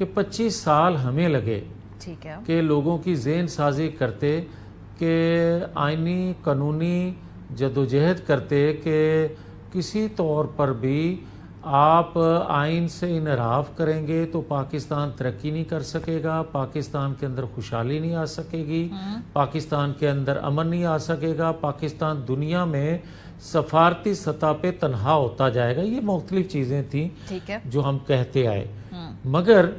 کہ 25 سال ہمیں لگے ٹھیک ہے کہ لوگوں کی ذہن سازی کرتے، کہ آئینی قانونی جدوجہد کرتے کہ کسی طور پر بھی آپ آئین سے انحراف کریں گے تو پاکستان ترقی نہیں کر سکے گا، پاکستان کے اندر خوشحالی نہیں آ سکے گی، پاکستان کے اندر امن نہیں آ سکے گا، پاکستان دنیا میں سفارتی سطح پہ تنہا ہوتا جائے گا. یہ مختلف چیزیں تھیں ٹھیک ہے جو ہم کہتے آئے. مگر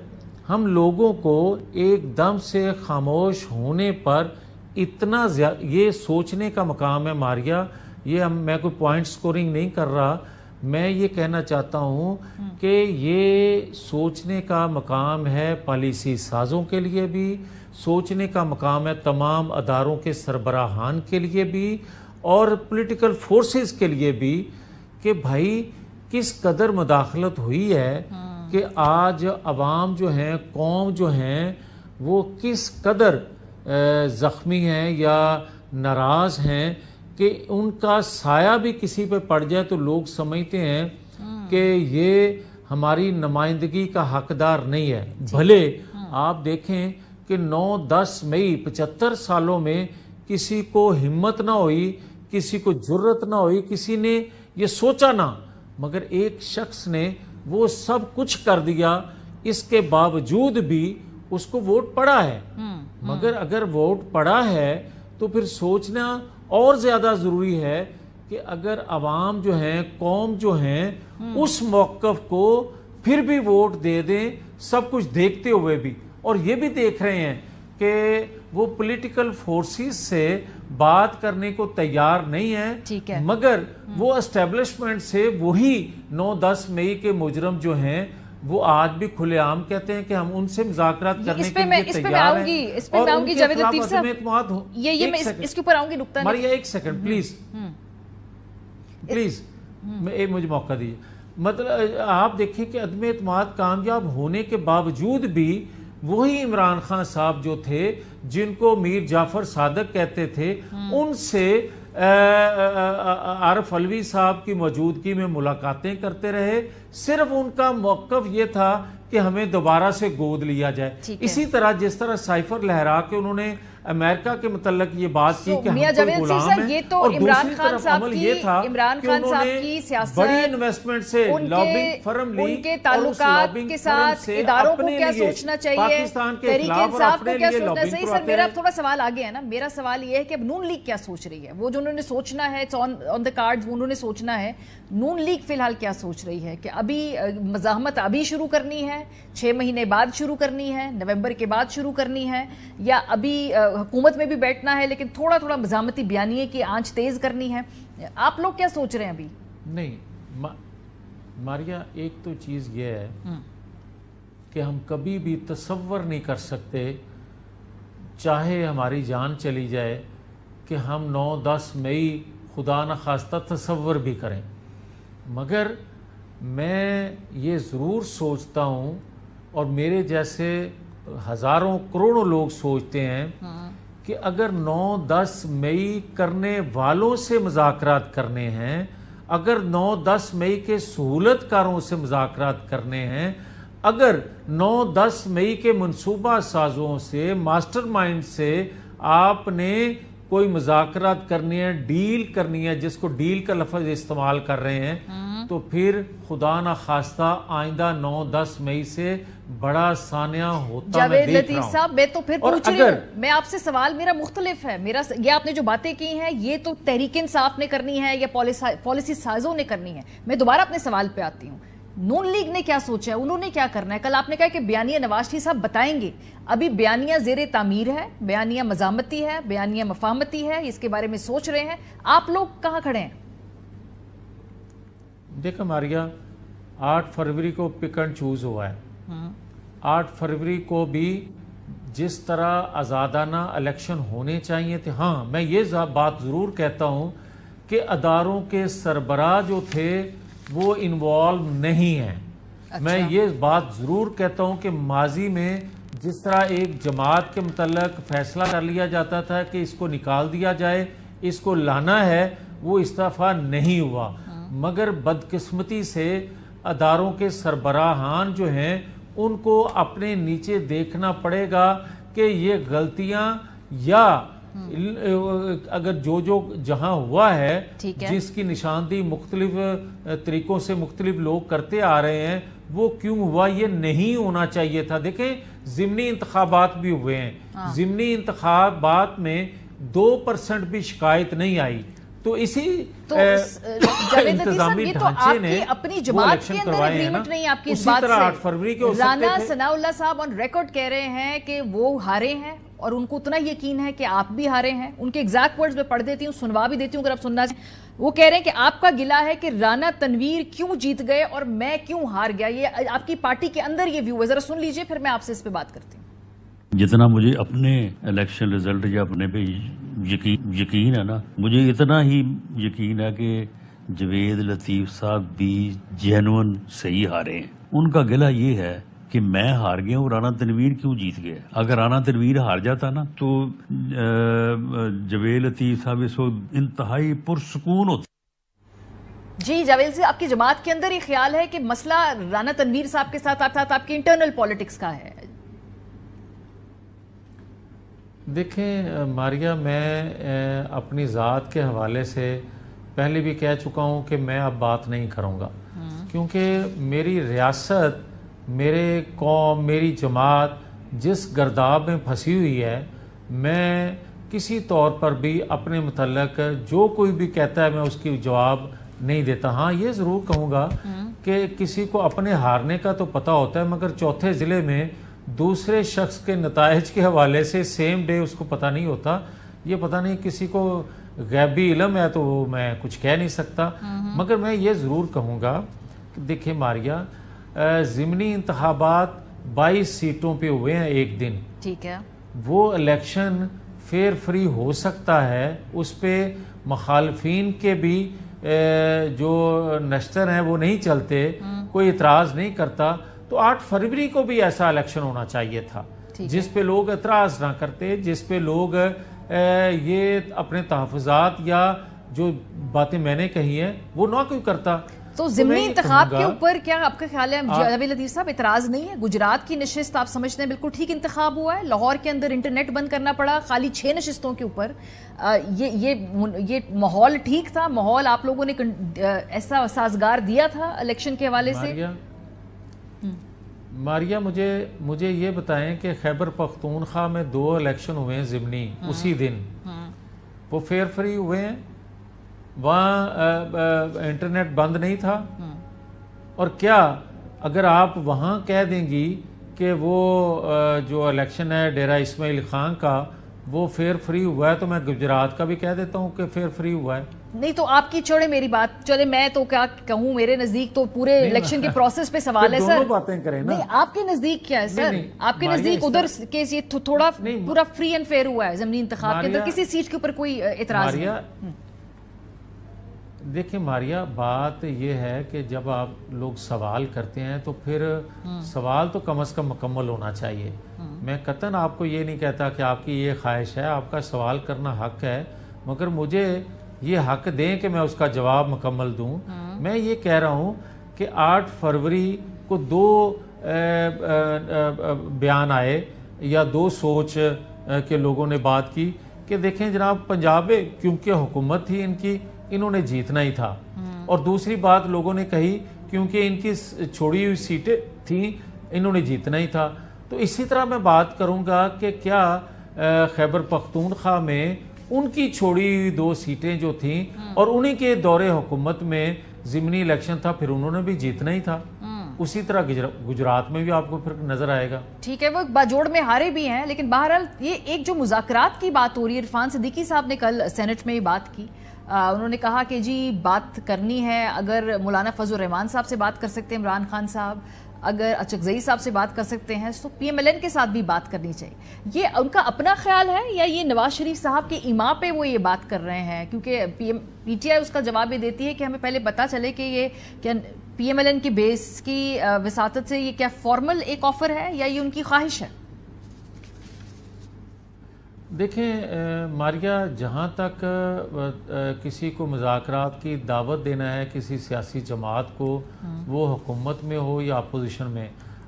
ہم لوگوں کو ایک دم سے خاموش ہونے پر اتنا یہ سوچنے کا مقام ہے ماریا. یہ میں کوئی پوائنٹ سکورنگ نہیں کر رہا، میں یہ کہنا چاہتا ہوں کہ یہ سوچنے کا مقام ہے پالیسی سازوں کے لیے بھی، سوچنے کا مقام ہے تمام اداروں کے سربراہان کے لیے بھی اور پولیٹیکل فورسز کے لیے بھی، کہ بھائی کس قدر مداخلت ہوئی ہے کہ آج عوام جو ہیں، قوم جو ہیں، وہ کس قدر زخمی ہیں یا ناراض ہیں کہ ان کا سایہ بھی کسی پہ پڑ جائے تو لوگ سمجھتے ہیں کہ یہ ہماری نمائندگی کا حقدار نہیں ہے. بھلے آپ دیکھیں کہ 9-10 مئی 75 سالوں میں کسی کو ہمت نہ ہوئی، کسی کو جرت نہ ہوئی، کسی نے یہ سوچا نہ، مگر ایک شخص نے وہ سب کچھ کر دیا. اس کے باوجود بھی اس کو ووٹ پڑا ہے. مگر اگر ووٹ پڑا ہے تو پھر سوچنا اور زیادہ ضروری ہے کہ اگر عوام جو ہیں، قوم جو ہیں، اس موقف کو پھر بھی ووٹ دے دیں، سب کچھ دیکھتے ہوئے بھی. اور یہ بھی دیکھ رہے ہیں کہ وہ پولیٹیکل فورسز سے بات کرنے کو تیار نہیں ہیں، مگر وہ اسٹیبلشمنٹ سے وہی 9-10 مئی کے مجرم جو ہیں وہ آج بھی کھلے عام کہتے ہیں کہ ہم ان سے مذاکرات کرنے کے لیے تیار ہیں. اس پہ میں آؤں گی جاوید لطیف صاحب، یہ میں اس کے اوپر آؤں گی نقطہ. ماریا ایک سیکنڈ پلیز مجھے موقع دیجیے. مطلب آپ دیکھیں کہ عدم اعتماد کامیاب ہونے کے باوجود بھی وہی عمران خان صاحب جو تھے، جن کو میر جعفر صادق کہتے تھے، ان سے عارف علوی صاحب کی موجودگی میں ملاقاتیں کرتے رہے. صرف ان کا موقف یہ تھا کہ ہمیں دوبارہ سے گود لیا جائے. اسی طرح جس طرح سائفر لہرا کے انہوں نے امریکہ کے متعلق یہ بات کی کہ ہم کوئی غلام ہیں، یہ تو عمران خان صاحب کی سیاست، بڑی انویسٹمنٹ سے لابنگ فرم لی، ان کے تعلقات کے ساتھ اداروں کو کیا سوچنا چاہیے، تحریک انصاف کو کیا سوچنا چاہیے. سر میرا تھوڑا سوال آگے ہے نا، میرا سوال یہ ہے کہ اب نون لیگ کیا سوچ رہی ہے. وہ جو انہوں نے سوچنا ہے آن دا کارڈز، انہوں نے سوچنا ہے. نون لیگ فی الحال کیا سوچ رہی ہے کہ ابھی مزاحمت ابھی شروع کرنی ہے، 6 مہینے بعد شروع کرنی ہے، نومبر کے بعد شروع کرنی ہے، یا ابھی حکومت میں بھی بیٹھنا ہے لیکن تھوڑا تھوڑا مزاحمتی بیانیے کی آنچ تیز کرنی ہے؟ آپ لوگ کیا سوچ رہے ہیں ابھی؟ نہیں ماریا، ایک تو چیز یہ ہے کہ ہم کبھی بھی تصور نہیں کر سکتے، چاہے ہماری جان چلی جائے، کہ ہم 9-10 مئی خدا نخواستہ تصور بھی کریں. مگر میں یہ ضرور سوچتا ہوں، اور میرے جیسے ہزاروں کروڑوں لوگ سوچتے ہیں کہ اگر 9-10 مئی کرنے والوں سے مذاکرات کرنے ہیں، اگر 9-10 مئی کے سہولت کاروں سے مذاکرات کرنے ہیں، اگر 9-10 مئی کے منصوبہ سازوں سے، ماسٹر مائنڈ سے آپ نے کوئی مذاکرات کرنی ہے، ڈیل کرنی ہے، جس کو ڈیل کا لفظ استعمال کر رہے ہیں، تو پھر خدا نہ خواستہ آئندہ 9-10 مئی سے بڑا سانحہ ہوتا میں دیکھ رہا ہوں. جاوید لطیف صاحب، میں تو پھر پوچھ رہی ہوں، میں آپ سے سوال میرا مختلف ہے. یہ آپ نے جو باتیں کی ہیں یہ تو تحریک انصاف نے کرنی ہے یا پالیسی سازوں نے کرنی ہے. میں دوبارہ اپنے سوال پہ آتی ہوں. نون لیگ نے کیا سوچا ہے، انہوں نے کیا کرنا ہے؟ کل آپ نے کہا کہ بیانیہ نواز شریف صاحب بتائیں گے. ابھی بیانیہ زیر تعمیر ہے، بیانیہ مزاحمتی ہے، بیانیہ مفاہمتی ہے، اس کے بارے میں سوچ رہے ہیں. آپ لوگ کہاں کھڑے ہیں؟ دیکھیں ماریا، 8 فروری کو پک اینڈ چوز ہوا ہے. 8 فروری کو بھی جس طرح آزادانہ الیکشن ہونے چاہیے تھے. ہاں، میں یہ بات ضرور کہتا ہوں کہ اداروں کے سربراہ جو تھے وہ انوالو نہیں ہیں. میں یہ بات ضرور کہتا ہوں کہ ماضی میں جس طرح ایک جماعت کے متعلق فیصلہ کر لیا جاتا تھا کہ اس کو نکال دیا جائے، اس کو لانا ہے، وہ استعفیٰ نہیں ہوا. مگر بدقسمتی سے اداروں کے سربراہان جو ہیں ان کو اپنے نیچے دیکھنا پڑے گا کہ یہ غلطیاں یا اگر جو جہاں ہوا ہے جس کی نشاندہی مختلف طریقوں سے مختلف لوگ کرتے آ رہے ہیں وہ کیوں ہوا، یہ نہیں ہونا چاہیے تھا. دیکھیں ضمنی انتخابات بھی ہوئے ہیں، ضمنی انتخابات میں 2% بھی شکایت نہیں آئی، تو اسی انتظامی ڈھانچے نے اپنی جماعت کے اندر اگریمنٹ نہیں آپ کی اس بات سے. 8 فروری کے ہو سکتے رانا تھے. ثناء اللہ صاحب آن ریکارڈ کہہ رہے ہیں کہ وہ ہارے ہیں اور ان کو اتنا یقین ہے کہ آپ بھی ہارے ہیں. ان کے ایگزیکٹ ورڈز میں پڑھ دیتی ہوں، سنوا بھی دیتی ہوں اگر آپ سننا چاہیں. وہ کہہ رہے ہیں کہ آپ کا گلہ ہے کہ رانا تنویر کیوں جیت گئے اور میں کیوں ہار گیا. یہ آپ کی پارٹی کے اندر یہ ویو ہے، ذرا سن لیجئے پھر میں آپ سے اس پہ بات کرتی ہوں. جتنا مجھے اپنے الیکشن رزلٹ یا اپنے پہ یقین ہے نا، مجھے اتنا ہی یقین ہے کہ جوید لطیف صاحب بھی جینون صحیح ہارے ہیں. ان کا گلہ یہ ہے کہ میں ہار گیا ہوں، رانا تنویر کیوں جیت گیا. اگر رانا تنویر ہار جاتا نا تو جوید لطیف صاحب اس وقت انتہائی پرسکون ہوتے. جی جاوید سے آپ کی جماعت کے اندر یہ خیال ہے کہ مسئلہ رانا تنویر صاحب کے ساتھ آپ کی انٹرنل پولیٹکس کا ہے؟ دیکھیں ماریہ، میں اپنی ذات کے حوالے سے پہلے بھی کہہ چکا ہوں کہ میں اب بات نہیں کروں گا، کیونکہ میری ریاست، میرے قوم، میری جماعت جس گرداب میں پھنسی ہوئی ہے، میں کسی طور پر بھی اپنے متعلق جو کوئی بھی کہتا ہے میں اس کی جواب نہیں دیتا. ہاں یہ ضرور کہوں گا کہ کسی کو اپنے ہارنے کا تو پتہ ہوتا ہے، مگر چوتھے ضلع میں دوسرے شخص کے نتائج کے حوالے سے سیم ڈے اس کو پتہ نہیں ہوتا. یہ پتہ نہیں کسی کو غیبی علم ہے تو میں کچھ کہہ نہیں سکتا. مگر میں یہ ضرور کہوں گا کہ دیکھیں ماریہ، ضمنی انتخابات 22 سیٹوں پہ ہوئے ہیں ایک دن. ٹھیک ہے، وہ الیکشن فیئر فری ہو سکتا ہے، اس پہ مخالفین کے بھی جو نشتر ہیں وہ نہیں چلتے، کوئی اعتراض نہیں کرتا. تو 8 فروری کو بھی ایسا الیکشن ہونا چاہیے تھا جس پہ لوگ اعتراض نہ کرتے، جس پہ لوگ یہ اپنے تحفظات یا جو باتیں میں نے کہی ہیں وہ نہ کوئی کرتا. تو ضمنی انتخاب کے اوپر کیا آپ کا خیال ہے جاوید لطیف صاحب اعتراض نہیں ہے؟ گجرات کی نشست آپ سمجھتے ہیں بالکل ٹھیک انتخاب ہوا ہے، لاہور کے اندر انٹرنیٹ بند کرنا پڑا خالی 6 نشستوں کے اوپر. یہ ماحول ٹھیک تھا؟ ماحول آپ لوگوں نے ایسا سازگار دیا تھا الیکشن کے حوالے سے؟ ماریہ مجھے یہ بتائیں کہ خیبر پختونخوا میں 2 الیکشن ہوئے ہیں ضمنی اسی دن، وہ فیئر فری ہوئے ہیں، وہاں انٹرنیٹ بند نہیں تھا. اور کیا اگر آپ وہاں کہہ دیں گی کہ وہ جو الیکشن ہے ڈیرہ اسماعیل خان کا وہ فیئر فری ہوا ہے، تو میں گجرات کا بھی کہہ دیتا ہوں کہ فیئر فری ہوا ہے. نہیں تو آپ کی چھوڑے میری بات، چلے میں تو کیا کہوں، میرے نزدیک تو پورے الیکشن کے پروسیس پہ سوال ہے سر. دونوں باتیں کریں نا. نہیں آپ کے نزدیک کیا ہے سر؟ آپ کے نزدیک ادھر کیس یہ تھوڑا پورا فری اینڈ فیئر ہوا ہے ضمنی انتخاب کے اندر، کسی سیٹ کے اوپر کوئی اعتراض نہیں؟ دیکھیں ماریہ، بات یہ ہے کہ جب آپ لوگ سوال کرتے ہیں تو پھر سوال تو کم از کم مکمل ہونا چاہیے. میں قطعاً آپ کو یہ نہیں کہتا کہ آپ کی یہ خواہش ہے، آپ کا سوال کرنا حق ہے، مگر مجھے یہ حق دیں کہ میں اس کا جواب مکمل دوں. میں یہ کہہ رہا ہوں کہ 8 فروری کو 2 بیان آئے یا 2 سوچ کے لوگوں نے بات کی کہ دیکھیں جناب پنجاب میں کیونکہ حکومت تھی ان کی، انہوں نے جیتنا ہی تھا. اور دوسری بات لوگوں نے کہی کیونکہ ان کی چھوڑی ہوئی سیٹیں تھیں، انہوں نے جیتنا ہی تھا. تو اسی طرح میں بات کروں گا کہ کیا خیبر پختونخوا میں ان کی چھوڑی ہوئی 2 سیٹیں جو تھیں اور انہی کے دور حکومت میں ضمنی الیکشن تھا، پھر انہوں نے بھی جیتنا ہی تھا. اسی طرح گجرات میں بھی آپ کو پھر نظر آئے گا. ٹھیک ہے، وہ باجوڑ میں ہارے بھی ہیں، لیکن بہرحال یہ ایک جو مذاکرات کی بات ہو رہی ہے، عرفان صدیقی صاحب نے کل سینٹ میں یہ بات کی. انہوں نے کہا کہ جی بات کرنی ہے، اگر مولانا فضل الرحمان صاحب سے بات کر سکتے ہیں، عمران خان صاحب اگر اچکزئی صاحب سے بات کر سکتے ہیں تو پی ایم ایل این کے ساتھ بھی بات کرنی چاہیے. یہ ان کا اپنا خیال ہے یا یہ نواز شریف صاحب کے ایما پہ وہ یہ بات کر رہے ہیں؟ کیونکہ پی ٹی آئی اس کا جواب یہ دیتی ہے کہ ہمیں پہلے پتا چلے کہ یہ کیا پی ایم ایل این کی بیس کی وساطت سے یہ کیا فارمل ایک آفر ہے یا یہ ان کی خواہش ہے؟ دیکھیں ماریہ، جہاں تک کسی کو مذاکرات کی دعوت دینا ہے کسی سیاسی جماعت کو، وہ حکومت میں ہو یا اپوزیشن میں،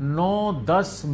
9-10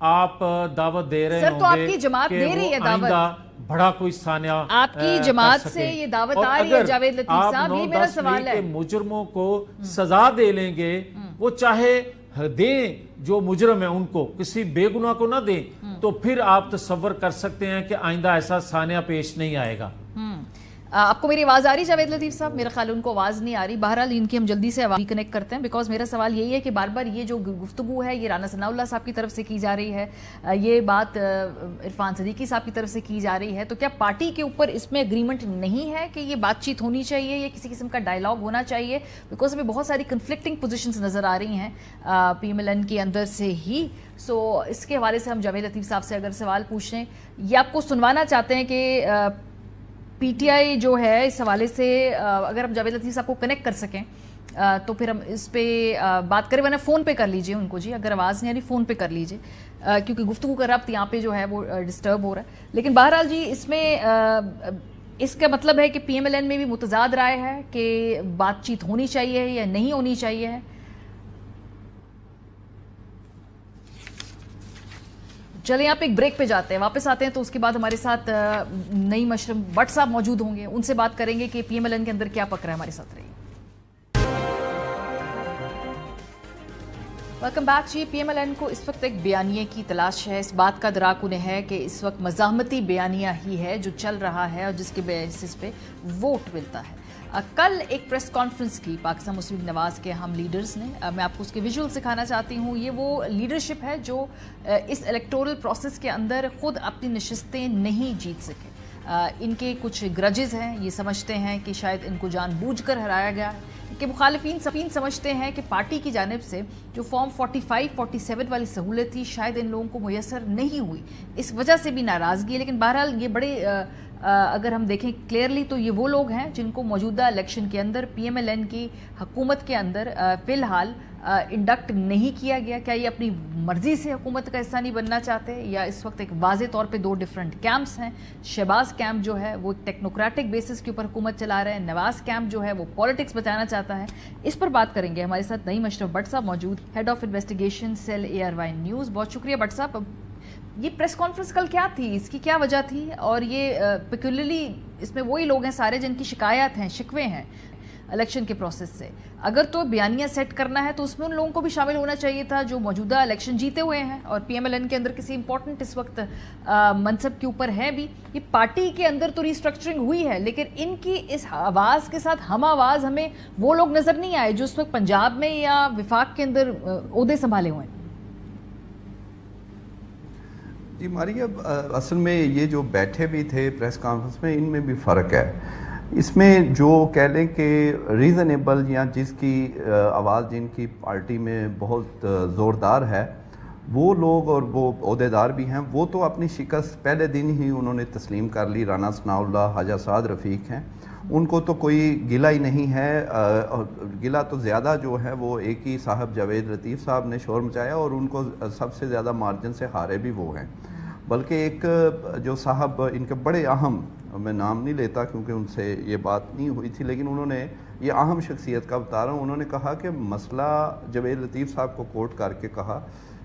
آپ دعوت دے رہے سر تو آپ کی جماعت دے رہی ہے دعوت، بڑا کوئی سانیہ آپ کی جماعت سے یہ دعوت آ رہی ہے جاوید لطیف صاحب، یہ میرا سوال ہے۔ مجرموں کو سزا دے لیں گے، وہ چاہے دیں جو مجرم ہیں ان کو، کسی بے گناہ کو نہ دیں، تو پھر آپ تصور کر سکتے ہیں کہ آئندہ ایسا سانیہ پیش نہیں آئے گا۔ آپ کو میری آواز آ رہی جاوید لطیف صاحب؟ میرا خیال ان کو آواز نہیں آ رہی، بہرحال ان کی ہم جلدی سے آواز کنیکٹ کرتے ہیں، بیکاز میرا سوال یہی ہے کہ بار بار یہ جو گفتگو ہے یہ رانا ثناء اللہ صاحب کی طرف سے کی جا رہی ہے، یہ بات عرفان صدیقی صاحب کی طرف سے کی جا رہی ہے، تو کیا پارٹی کے اوپر اس میں اگریمنٹ نہیں ہے کہ یہ بات چیت ہونی چاہیے یا کسی قسم کا ڈائلاگ ہونا چاہیے؟ بیکاز ہمیں بہت ساری کنفلکٹنگ پوزیشنز نظر آ رہی ہیں پی ایم ایل این کے اندر سے ہی۔ سو اس کے حوالے سے ہم جاوید لطیف صاحب سے اگر سوال پوچھیں یا آپ کو سنوانا چاہتے ہیں کہ پی ٹی آئی جو ہے اس حوالے سے اگر ہم جاوید لطیف صاحب کو کنیکٹ کر سکیں تو پھر ہم اس پہ بات کریں، ورنہ فون پہ کر لیجئے ان کو، جی اگر آواز نہیں آ رہی فون پہ کر لیجئے، کیونکہ گفتگو کا ربط یہاں پہ جو ہے وہ ڈسٹرب ہو رہا ہے۔ لیکن بہرحال جی اس میں اس کا مطلب ہے کہ پی ایم ایل این میں بھی متضاد رائے ہے کہ بات چیت ہونی چاہیے یا نہیں ہونی چاہیے ہے۔ چلیں آپ ایک بریک پہ جاتے ہیں، واپس آتے ہیں تو اس کے بعد ہمارے ساتھ نئی مشرم بٹ صاحب موجود ہوں گے، ان سے بات کریں گے کہ پی ایم ایل این کے اندر کیا پک رہا ہے۔ ہمارے ساتھ رہیے۔ ویلکم بیک جی۔ پی ایم ایل این کو اس وقت ایک بیانیے کی تلاش ہے، اس بات کا ادراک انہیں ہے کہ اس وقت مزاحمتی بیانیہ ہی ہے جو چل رہا ہے اور جس کے بیسس پہ ووٹ ملتا ہے۔ کل ایک پریس کانفرنس کی پاکستان مسلم نواز کے اہم لیڈرز نے، میں آپ کو اس کے ویژول سکھانا چاہتی ہوں، یہ وہ لیڈرشپ ہے جو اس الیکٹورل پروسیس کے اندر خود اپنی نشستیں نہیں جیت سکے۔ ان کے کچھ گرجز ہیں، یہ سمجھتے ہیں کہ شاید ان کو جان بوجھ کر ہرایا گیا ہے، کہ مخالفین سمجھتے ہیں کہ پارٹی کی جانب سے جو فارم 45 47 والی سہولت تھی شاید ان لوگوں کو میسر نہیں ہوئی، اس وجہ سے بھی ناراضگی ہے۔ لیکن بہرحال یہ بڑے اگر ہم دیکھیں کلیئرلی تو یہ وہ لوگ ہیں جن کو موجودہ الیکشن کے اندر پی ایم ایل این کی حکومت کے اندر فی الحال انڈکٹ نہیں کیا گیا۔ کیا یہ اپنی مرضی سے حکومت کا حصہ نہیں بننا چاہتے، یا اس وقت ایک واضح طور پہ دو ڈیفرنٹ کیمپس ہیں؟ شہباز کیمپ جو ہے وہ ٹیکنوکریٹک بیسس کے اوپر حکومت چلا رہے ہیں، نواز کیمپ جو ہے وہ پالیٹکس بچانا چاہتا ہے۔ اس پر بات کریں گے، ہمارے ساتھ نئی مشرف بٹ صاحب موجود، head of investigation cell ARY news. بہت شکریہ بٹ صاحب۔ یہ پریس کانفرنس کل کیا تھی، اس کی کیا وجہ تھی، اور یہ پیکولرلی اس میں وہی لوگ ہیں سارے جن کی شکایات ہیں، شکوے ہیں الیکشن کے پروسیس سے؟ اگر تو بیانیہ سیٹ کرنا ہے تو اس میں ان لوگوں کو بھی شامل ہونا چاہیے تھا جو موجودہ الیکشن جیتے ہوئے ہیں اور پی ایم ایل این کے اندر کسی امپورٹنٹ اس وقت منصب کے اوپر ہیں بھی۔ یہ پارٹی کے اندر تو ریسٹرکچرنگ ہوئی ہے، لیکن ان کی اس آواز کے ساتھ ہم آواز ہمیں وہ لوگ نظر نہیں آئے جو اس وقت پنجاب میں یا وفاق کے اندر عہدے سنبھالے ہوئے ہیں۔ جی ماریا، اصل میں یہ جو بیٹھے بھی تھے پریس کانفرنس میں، ان میں بھی فرق ہے۔ اس میں جو کہہ لیں کہ ریزنیبل یا جس کی آواز جن کی پارٹی میں بہت زوردار ہے وہ لوگ اور وہ عہدیدار بھی ہیں، وہ تو اپنی شکست پہلے دن ہی انہوں نے تسلیم کر لی۔ رانا ثناء اللہ، حاجہ اسعد رفیق ہیں، ان کو تو کوئی گلہ ہی نہیں ہے۔ گلہ تو زیادہ جو ہے وہ ایک ہی صاحب جاوید لطیف صاحب نے شور مچایا، اور ان کو سب سے زیادہ مارجن سے ہارے بھی وہ ہیں۔ بلکہ ایک جو صاحب ان کے بڑے اہم، میں نام نہیں لیتا کیونکہ ان سے یہ بات نہیں ہوئی تھی، لیکن انہوں نے یہ اہم شخصیت کا بتا رہا ہوں، انہوں نے کہا کہ مسئلہ جاوید لطیف صاحب کو کوٹ کر کے کہا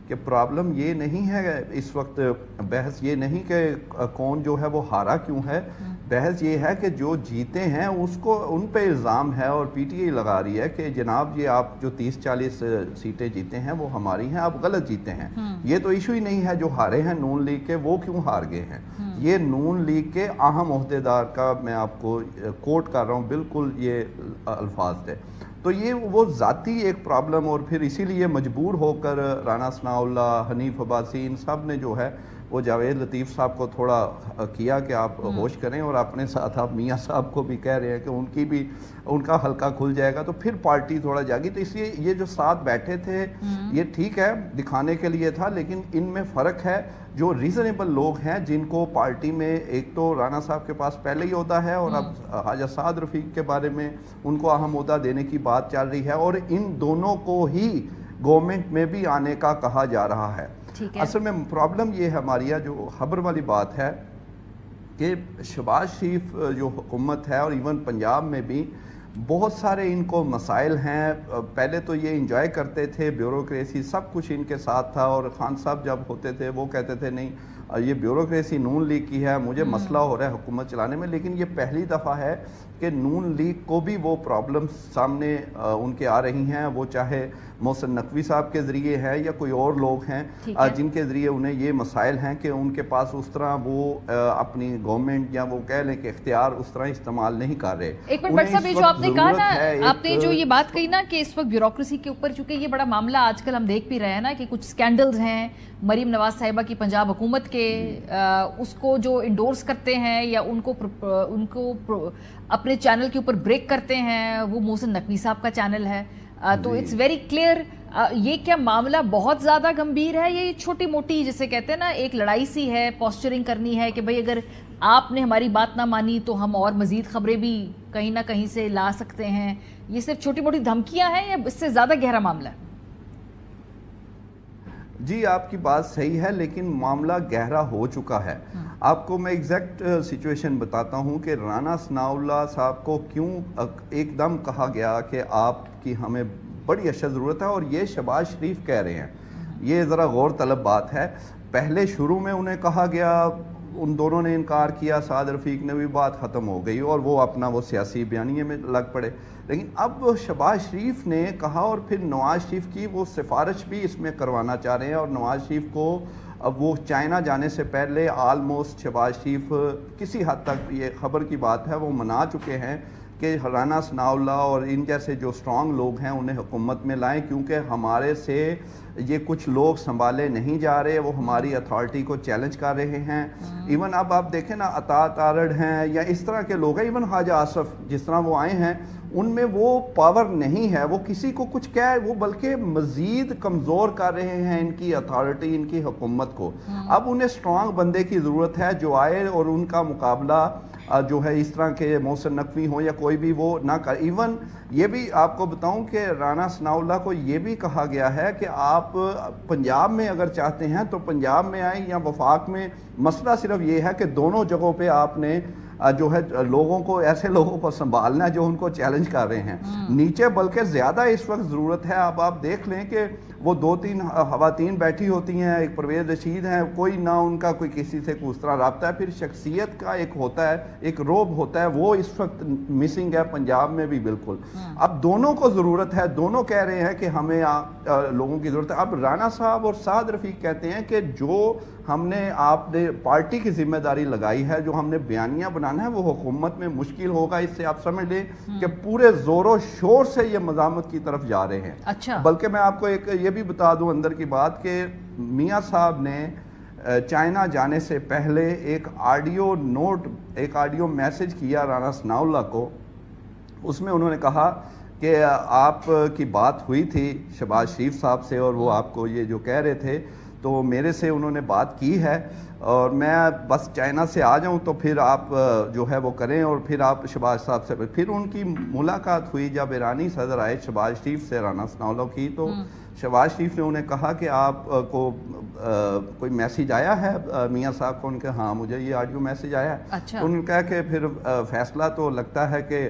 کہ پرابلم یہ نہیں ہے اس وقت، بحث یہ نہیں کہ کون جو ہے وہ ہارا کیوں ہے، بحث یہ ہے کہ جو جیتے ہیں اس کو ان پہ الزام ہے، اور پی ٹی آئی لگا رہی ہے کہ جناب یہ آپ جو 30-40 سیٹیں جیتے ہیں وہ ہماری ہیں، آپ غلط جیتے ہیں۔ یہ تو ایشو ہی نہیں ہے جو ہارے ہیں نون لیگ کے وہ کیوں ہار گئے ہیں، یہ نون لیگ کے اہم عہدیدار کا میں آپ کو کوٹ کر رہا ہوں، بالکل یہ الفاظ تھے۔ تو یہ وہ ذاتی ایک پرابلم، اور پھر اسی لیے مجبور ہو کر رانا ثناء اللہ، حنیف عباسی، ان سب نے جو ہے وہ جاوید لطیف صاحب کو تھوڑا کیا کہ آپ ہوش کریں، اور اپنے ساتھ آپ میاں صاحب کو بھی کہہ رہے ہیں کہ ان کی بھی ان کا حلقہ کھل جائے گا تو پھر پارٹی تھوڑا جاگی۔ تو اس لیے یہ جو ساتھ بیٹھے تھے یہ ٹھیک ہے، دکھانے کے لیے تھا، لیکن ان میں فرق ہے۔ جو ریزنیبل لوگ ہیں جن کو پارٹی میں، ایک تو رانا صاحب کے پاس پہلے ہی عہدہ ہے، اور اب حاجہ اسعد رفیق کے بارے میں ان کو اہم عہدہ دینے کی بات چل رہی ہے، اور ان دونوں کو ہی گورنمنٹ میں بھی آنے کا کہا جا رہا ہے۔ اصل میں پرابلم یہ ہے ہماری جو خبر والی بات ہے، کہ شہباز شریف جو حکومت ہے، اور ایون پنجاب میں بھی بہت سارے ان کو مسائل ہیں. پہلے تو یہ انجوائے کرتے تھے, بیوروکریسی سب کچھ ان کے ساتھ تھا, اور خان صاحب جب ہوتے تھے وہ کہتے تھے نہیں یہ بیوروکریسی نون لیگ کی ہے, مجھے مسئلہ ہو رہا ہے حکومت چلانے میں. لیکن یہ پہلی دفعہ ہے کہ نون لیگ کو بھی وہ پرابلم سامنے ان کے آ رہی ہیں, وہ چاہے محسن نقوی صاحب کے ذریعے ہے یا کوئی اور لوگ ہیں جن کے ذریعے انہیں یہ مسائل ہیں کہ ان کے پاس اس طرح وہ اپنی گورنمنٹ یا وہ کہہ لیں کہ اختیار اس طرح استعمال نہیں کر رہے. ایک منٹ ڈاکٹر صاحب, یہ جو آپ نے کہا نا, آپ نے جو یہ بات کہی نا کہ اس وقت بیوروکریسی کے اوپر, چونکہ یہ بڑا معاملہ آج کل ہم دیکھ بھی رہے ہیں نا کہ کچھ سکینڈلز ہیں مریم نواز صاحبہ کی پنجاب حکومت کے, اس کو جو انڈورس کرتے ہیں یا ان کو اپنے چینل کے اوپر بریک کرتے ہیں, وہ محسن نقوی صاحب کا چینل ہے. تو اٹس ویری کلیئر, یہ کیا معاملہ بہت زیادہ گمبھیر ہے, یہ چھوٹی موٹی جسے کہتے ہیں نا ایک لڑائی سی ہے, پوسچرنگ کرنی ہے کہ بھئی اگر آپ نے ہماری بات نہ مانی تو ہم اور مزید خبریں بھی کہیں نہ کہیں سے لا سکتے ہیں, یہ صرف چھوٹی موٹی دھمکیاں ہیں یا اس سے زیادہ گہرا معاملہ ہے؟ جی آپ کی بات صحیح ہے, لیکن معاملہ گہرا ہو چکا ہے. آپ کو میں ایگزیکٹ سچویشن بتاتا ہوں کہ رانا ثناء اللہ صاحب کو کیوں ایک دم کہا گیا کہ آپ کی ہمیں بڑی اشد ضرورت ہے, اور یہ شہباز شریف کہہ رہے ہیں. یہ ذرا غور طلب بات ہے. پہلے شروع میں انہیں کہا گیا, ان دونوں نے انکار کیا, سعد رفیق نے بھی, بات ختم ہو گئی اور وہ اپنا وہ سیاسی بیانیے میں لگ پڑے. لیکن اب شہباز شریف نے کہا, اور پھر نواز شریف کی وہ سفارش بھی اس میں کروانا چاہ رہے ہیں, اور نواز شریف کو اب وہ چائنا جانے سے پہلے آلموسٹ شہباز شریف کسی حد تک, یہ خبر کی بات ہے, وہ منا چکے ہیں کہ رانا ثناء اللہ اور ان جیسے جو سٹرانگ لوگ ہیں انہیں حکومت میں لائیں, کیونکہ ہمارے سے یہ کچھ لوگ سنبھالے نہیں جا رہے, وہ ہماری اتھارٹی کو چیلنج کر رہے ہیں. ایون اب آپ دیکھیں نا, اطاعت آرڈ ہیں یا اس طرح کے لوگ ہیں, ایون خواجہ آصف جس طرح وہ آئے ہیں, ان میں وہ پاور نہیں ہے, وہ کسی کو کچھ کہہ, وہ بلکہ مزید کمزور کر رہے ہیں ان کی اتھارٹی, ان کی حکومت کو. اب انہیں سٹرانگ بندے کی ضرورت ہے جو آئے اور ان کا مقابلہ جو ہے اس طرح کے محسن نقوی ہوں یا کوئی بھی وہ نہ کر. ایون یہ بھی آپ کو بتاؤں کہ رانا ثناء اللہ کو یہ بھی کہا گیا ہے کہ آپ پنجاب میں اگر چاہتے ہیں تو پنجاب میں آئیں یا وفاق میں. مسئلہ صرف یہ ہے کہ دونوں جگہوں پہ آپ نے جو ہے لوگوں کو, ایسے لوگوں کو سنبھالنا جو ان کو چیلنج کر رہے ہیں نیچے, بلکہ زیادہ اس وقت ضرورت ہے. اب آپ دیکھ لیں کہ وہ 2-3 خواتین بیٹھی ہوتی ہیں, ایک پرویز رشید ہیں, کوئی نہ ان کا کوئی کسی سے اس طرح رابطہ ہے. پھر شخصیت کا ایک ہوتا ہے, ایک روب ہوتا ہے, وہ اس وقت مسنگ ہے پنجاب میں بھی بالکل. اب دونوں کو ضرورت ہے, دونوں کہہ رہے ہیں کہ ہمیں لوگوں کی ضرورت ہے. اب رانا صاحب اور سعد رفیق کہتے ہیں کہ جو ہم نے آپ نے پارٹی کی ذمہ داری لگائی ہے, جو ہم نے بیانیہ بنانا ہے, وہ حکومت میں مشکل ہوگا. اس سے آپ سمجھ لیں کہ پورے زور و شور سے یہ مزاحمت کی طرف جا رہے ہیں. اچھا, بلکہ میں آپ کو ایک یہ بھی بتا دوں اندر کی بات کہ میاں صاحب نے چائنا جانے سے پہلے ایک آڈیو میسج کیا رانا ثناء اللہ کو. اس میں انہوں نے کہا کہ آپ کی بات ہوئی تھی شہباز شریف صاحب سے, اور وہ آپ کو یہ جو کہہ رہے تھے, تو میرے سے انہوں نے بات کی ہے, اور میں بس چائنا سے آ جاؤں تو پھر آپ جو ہے وہ کریں, اور پھر آپ شہباز صاحب سے. پھر ان کی ملاقات ہوئی جب ایرانی صدر آئے شہباز شریف سے رانا ثناء اللہ کی, تو شہباز شریف نے انہیں کہا کہ آپ کو کوئی میسیج آیا ہے میاں صاحب کو. ان کے ہاں مجھے یہ آڈیو میسیج آیا ہے. تو انہوں نے کہا کہ پھر فیصلہ تو لگتا ہے کہ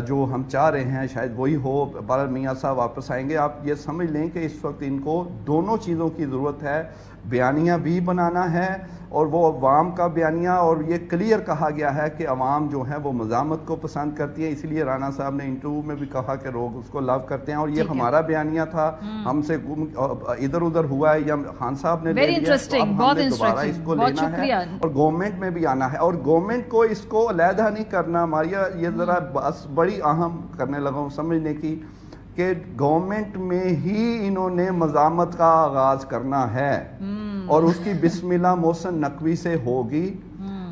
جو ہم چاہ رہے ہیں شاید وہی ہو, بہرحال میاں صاحب واپس آئیں گے. آپ یہ سمجھ لیں کہ اس وقت ان کو دونوں چیزوں کی ضرورت ہے, بیانیہ بھی بنانا ہے اور وہ عوام کا بیانیہ, اور یہ کلیئر کہا گیا ہے کہ عوام جو ہے وہ مزاحمت کو پسند کرتی ہے. اسی لیے رانا صاحب نے انٹرویو میں بھی کہا کہ لوگ اس کو لو کرتے ہیں, اور یہ ہمارا بیانیہ تھا, ہم سے ادھر ادھر ہوا ہے یا خان صاحب نے لے لیا, اب ہم نے دوبارہ اس کو لینا ہے اور گورنمنٹ میں بھی آنا ہے. اور گورنمنٹ کو اس کو علیحدہ نہیں کرنا. ماریا یہ ذرا بس بڑی اہم کرنے لگا ہوں سمجھنے کی, کہ گورنمنٹ میں ہی انہوں نے مزاحمت کا آغاز کرنا ہے, اور اس کی بسم اللہ محسن نقوی سے ہوگی,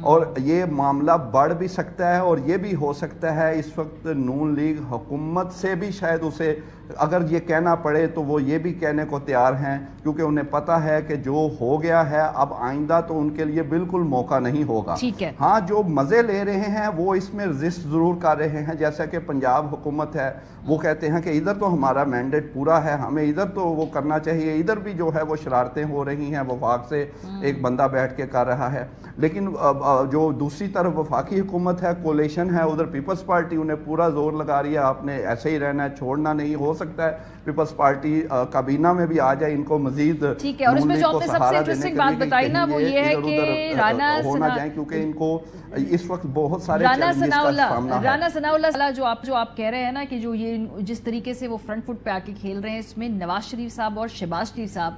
اور یہ معاملہ بڑھ بھی سکتا ہے, اور یہ بھی ہو سکتا ہے اس وقت نون لیگ حکومت سے بھی شاید اسے اگر یہ کہنا پڑے تو وہ یہ بھی کہنے کو تیار ہیں, کیونکہ انہیں پتہ ہے کہ جو ہو گیا ہے اب آئندہ تو ان کے لیے بالکل موقع نہیں ہوگا. ہاں جو مزے لے رہے ہیں وہ اس میں رزسٹ ضرور کر رہے ہیں, جیسا کہ پنجاب حکومت ہے, وہ کہتے ہیں کہ ادھر تو ہمارا مینڈیٹ پورا ہے, ہمیں ادھر تو وہ کرنا چاہیے, ادھر بھی جو ہے وہ شرارتیں ہو رہی ہیں, وفاق سے ایک بندہ بیٹھ کے کر رہا ہے. لیکن جو دوسری طرف وفاقی حکومت ہے، کولیشن ہے، ادھر پیپلز پارٹی انہیں پورا زور لگا رہی ہے آپ نے ایسے ہی رہنا ہے، چھوڑنا نہیں. ہو سکتا ہے پیپلز پارٹی کابینہ میں بھی آ جائے ان کو مزید. ٹھیک ہے، اور اس میں جو آپ نے سب سے انٹرسٹنگ بات بتائی نا وہ یہ ہے کہ ہونا جائیں، کیونکہ ان کو اس وقت بہت سارے چیلنجز کا سامنا ہے. رانا ثناء اللہ جو آپ کہہ رہے ہیں نا کہ جو یہ جس طریقے سے وہ فرنٹ فٹ پہ آ کے کھیل رہے ہیں، اس میں نواز شریف صاحب اور شہباز شریف صاحب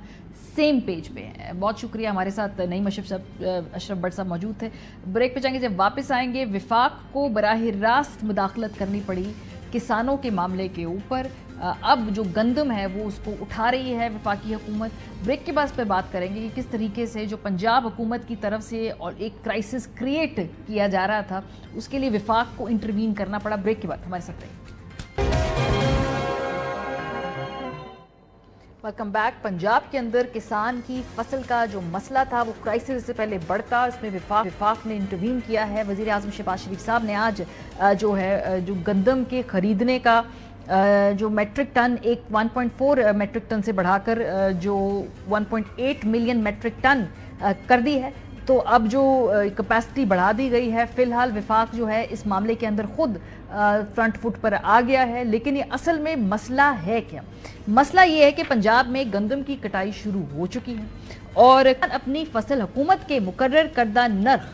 سیم پیج پہ ہیں. بہت شکریہ. ہمارے ساتھ نعیم اشرف بٹ صاحب موجود تھے. بریک پہ جائیں گے، جب واپس آئیں گے وفاق کو براہ راست مداخلت کرنی پڑی کسانوں کے معاملے کے اوپر. اب جو گندم ہے وہ اس کو اٹھا رہی ہے وفاقی حکومت. بریک کے بعد پہ بات کریں گے کہ کس طریقے سے جو پنجاب حکومت کی طرف سے اور ایک کرائسس کریٹ کیا جا رہا تھا اس کے لیے وفاق کو انٹروین کرنا پڑا. بریک کے بعد ہمارے ساتھ رہیں. Welcome back. پنجاب کے اندر کسان کی فصل کا جو مسئلہ تھا وہ کرائسس سے پہلے بڑھتا، اس میں وفاق نے انٹروین کیا ہے. وزیر اعظم شہباز شریف صاحب نے آج جو گندم کے خریدنے کا جو میٹرک ٹن 1.4 میٹرک ٹن سے بڑھا کر جو 1.8 ملین میٹرک ٹن کر دی ہے. تو اب جو کیپیسٹی بڑھا دی گئی ہے. فی الحال وفاق جو ہے اس معاملے کے اندر خود فرنٹ فٹ پر آ گیا ہے. لیکن یہ اصل میں مسئلہ ہے کیا؟ مسئلہ یہ ہے کہ پنجاب میں گندم کی کٹائی شروع ہو چکی ہے اور اپنی فصل حکومت کے مقرر کردہ نرخ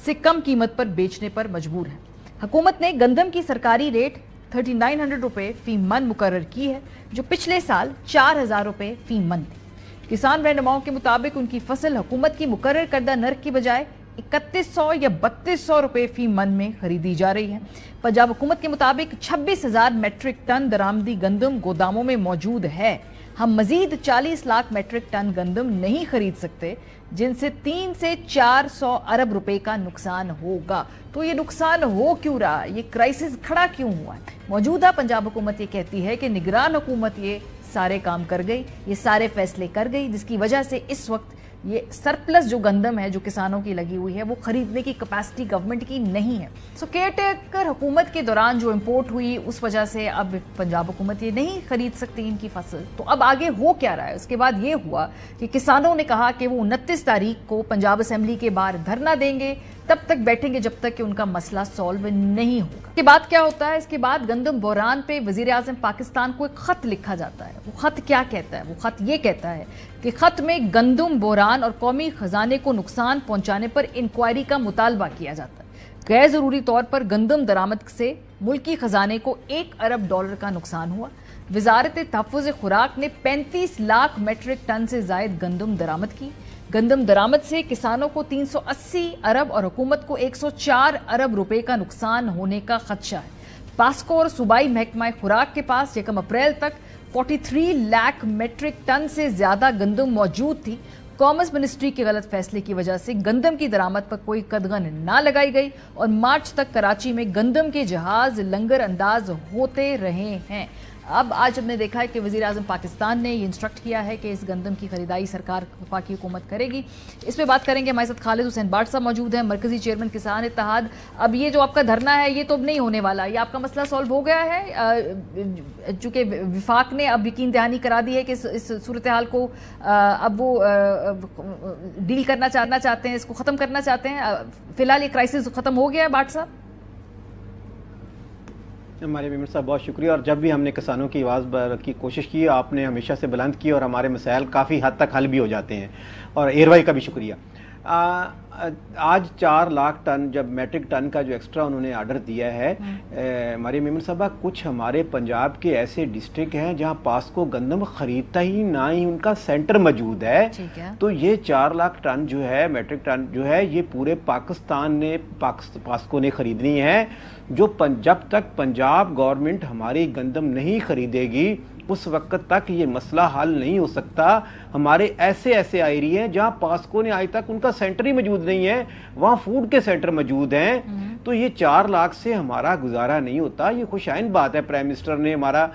سے کم قیمت پر بیچنے پر مجبور ہے. حکومت نے گندم کی سرکاری ریٹ 3900 روپے فی من مقرر کی ہے جو پچھلے سال 4000 روپے فی من تھی. کسان رہنماؤں کے مطابق ان کی فصل حکومت کی مقرر کردہ نرخ کی بجائے 3100 یا 3200 روپے فی من میں خریدی جا رہی ہے. پنجاب حکومت کے مطابق 26,000 میٹرک ٹن درآمدی گندم گوداموں میں موجود ہے. ہم مزید 40 لاکھ میٹرک ٹن گندم نہیں خرید سکتے جن سے 300 سے 400 ارب روپے کا نقصان ہوگا. تو یہ نقصان ہو کیوں رہا؟ یہ کرائسس کھڑا کیوں ہوا؟ موجودہ پنجاب حکومت یہ کہتی ہے کہ نگران حکومت یہ سارے کام کر گئی، یہ سارے فیصلے کر گئی، جس کی وجہ سے اس وقت یہ سرپلس جو گندم ہے جو کسانوں کی لگی ہوئی ہے وہ خریدنے کی کیپیسٹی گورنمنٹ کی نہیں ہے. سو کیئر ٹیکر حکومت کے دوران جو امپورٹ ہوئی اس وجہ سے اب پنجاب حکومت یہ نہیں خرید سکتی ان کی فصل. تو اب آگے ہو کیا رہا ہے؟ اس کے بعد یہ ہوا کہ کسانوں نے کہا کہ وہ 29 تاریخ کو پنجاب اسمبلی کے باہر دھرنا دیں گے، تب تک بیٹھیں گے جب تک کہ ان کا مسئلہ سالو نہیں ہوگا. اس کے بعد کیا ہوتا ہے؟ اس کے بعد گندم بحران پہ وزیر اعظم پاکستان کو ایک خط لکھا جاتا ہے. وہ خط کیا کہتا ہے؟ وہ خط یہ کہتا ہے کہ خط میں گندم بحران اور قومی خزانے کو نقصان پہنچانے پر انکوائری کا مطالبہ کیا جاتا ہے. غیر ضروری طور پر گندم درآمد سے ملکی خزانے کو $1 ارب کا نقصان ہوا. وزارت تحفظ خوراک نے 35 لاکھ میٹرک ٹن سے زائد گندم درآمد کی. گندم درآمد سے کسانوں کو 380 ارب اور حکومت کو 104 ارب روپے کا نقصان ہونے کا خدشہ ہے. پاسکو اور صوبائی محکمہ خوراک کے پاس 1 اپریل تک 43 لاکھ میٹرک ٹن سے زیادہ گندم موجود تھی. کامرس منسٹری کے غلط فیصلے کی وجہ سے گندم کی درآمد پر کوئی قدغن نہ لگائی گئی اور مارچ تک کراچی میں گندم کے جہاز لنگر انداز ہوتے رہے ہیں. اب آج ہم نے دیکھا ہے کہ وزیر اعظم پاکستان نے یہ انسٹرکٹ کیا ہے کہ اس گندم کی خریداری سرکار وفاقی حکومت کرے گی. اس پہ بات کریں گے. ہمارے ساتھ خالد حسین بٹ صاحب موجود ہیں، مرکزی چیئرمین کسان اتحاد. اب یہ جو آپ کا دھرنا ہے یہ تو اب نہیں ہونے والا، یہ آپ کا مسئلہ سالو ہو گیا ہے چونکہ وفاق نے اب یقین دہانی کرا دی ہے کہ اس صورتحال کو اب وہ ڈیل کرنا چاہتے ہیں، اس کو ختم کرنا چاہتے ہیں. فی الحال یہ کرائسس ختم ہو گیا ہے بٹ صاحب؟ ہمارے میمن صاحب بہت شکریہ. اور جب بھی ہم نے کسانوں کی آواز کی کوشش کی آپ نے ہمیشہ سے بلند کی اور ہمارے مسائل کافی حد تک حل بھی ہو جاتے ہیں. اور ایئروائی کا بھی شکریہ. آج 4 لاکھ ٹن جب میٹرک ٹن کا جو ایکسٹرا انہوں نے آرڈر دیا ہے ہمارے میمن صاحبہ، کچھ ہمارے پنجاب کے ایسے ڈسٹرکٹ ہیں جہاں پاسکو گندم خریدتا ہی نہ ہی ان کا سینٹر موجود ہے. تو یہ 4 لاکھ ٹن جو ہے میٹرک ٹن جو ہے یہ پورے پاکستان نے پاسکو نے خریدنی ہے. جب تک پنجاب گورنمنٹ ہماری گندم نہیں خریدے گی اس وقت تک یہ مسئلہ حل نہیں ہو سکتا. ہمارے ایسے ایریے ہیں جہاں پاسکو نے آج تک ان کا سینٹر ہی موجود نہیں ہے، وہاں فوڈ کے سینٹر موجود ہیں. تو یہ 4 لاکھ سے ہمارا گزارا نہیں ہوتا. یہ خوشائن بات ہے، پرائم منسٹر نے ہمارا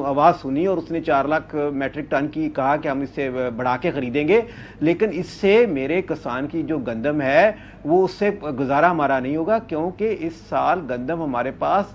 آواز سنی اور اس نے 4 لاکھ میٹرک ٹن کی کہا کہ ہم اس سے بڑھا کے خریدیں گے، لیکن اس سے میرے کسان کی جو گندم ہے وہ اس سے گزارا ہمارا نہیں ہوگا، کیونکہ اس سال گندم ہمارے پاس